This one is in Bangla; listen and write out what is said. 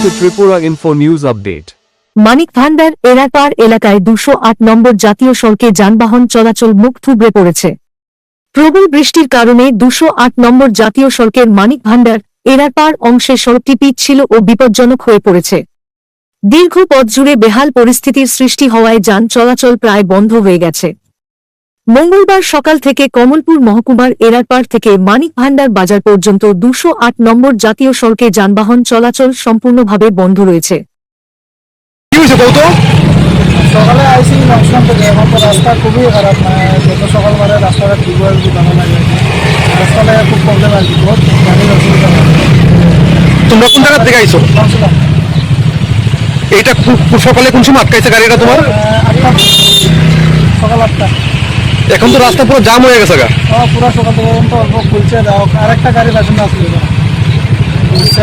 to Tripura Info News Update. মানিক ভান্ডার এরারপার এলাকায় 208 নম্বর জাতীয় সড়কে যানবাহন চলাচল মুখ থুবড়ে পড়েছে। প্রবল বৃষ্টির কারণে 208 নম্বর জাতীয় সড়কের মানিক ভান্ডার এরারপার অংশে সড়কটি পিচ্ছিল ও বিপজ্জনক হয়ে পড়েছে। দীর্ঘ পথ জুড়ে বেহাল পরিস্থিতির সৃষ্টি হওয়ায় যান চলাচল প্রায় বন্ধ হয়ে গেছে। মঙ্গলবার সকাল থেকে কমলপুর মহকুমার এরারপার থেকে মানিক ভান্ডার বাজার পর্যন্ত 208 নম্বর জাতীয় সড়কে যানবাহন চলাচল সম্পূর্ণভাবে বন্ধ রয়েছে। সকালে আইসি জংশন থেকে এখন তো রাস্তা খুবই খারাপ, মানে যত সকালবেলা রাস্তাটা ঠিক হয়ে ভালো লাগে। রাস্তাটা খুব প্রবলেম আর কি, বহুত গাড়ির অসুবিধা। তোমরা কোন জায়গা থেকে আইছো? এইটা সকালে কোন সময় আটকাইছে গাড়িটা তোমার? 8টা, সকাল 8টা। এখন তো রাস্তা পুরো জাম হয়ে গেছে গা। পুরো সকাল থেকে অল্প খুলছে, আরেকটা গাড়ি পেছনে আসলে বুঝছে।